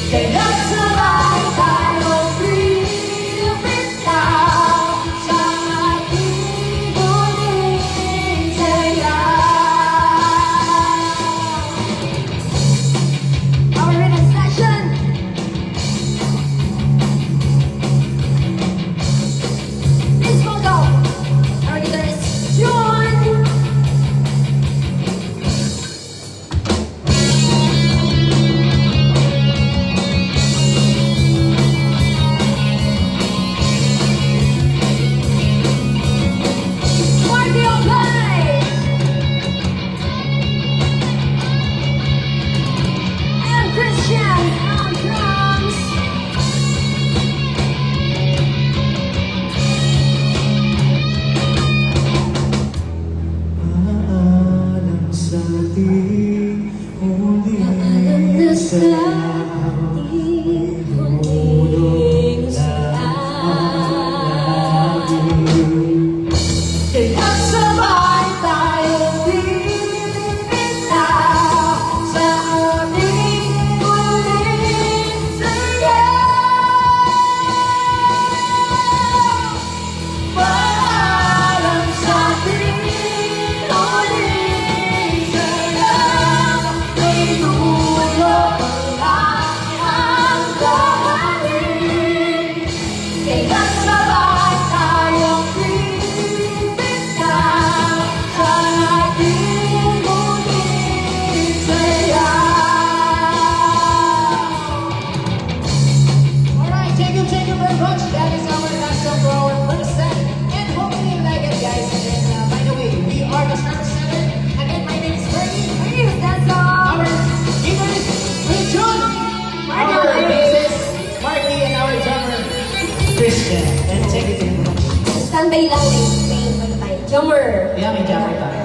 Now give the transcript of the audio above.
Kaya sabay tayong bibitaw sa ating muling saya. Our rhythm section. Please welcome our guitarist, John. Paalam sa ating huling Kaya sabay tayong bibitaw sa ating muling saya. Paalam sa ating muling saya. May dulo lang ang galing. Kaya sabay tayong bibitaw sa ating muling saya. Alright, thank you very much. That is our last song for our first set. And hopefully you like it, guys. And then, by the way, we are the Star 7. Again, my name is Bernie. Please, that's all. Our guitarist, Richard. Our bassist, Marky. And our drummer, Christian. And thank you very much. Standby lang, may ano tayo. Drummer. Yeah, may jammer tayo.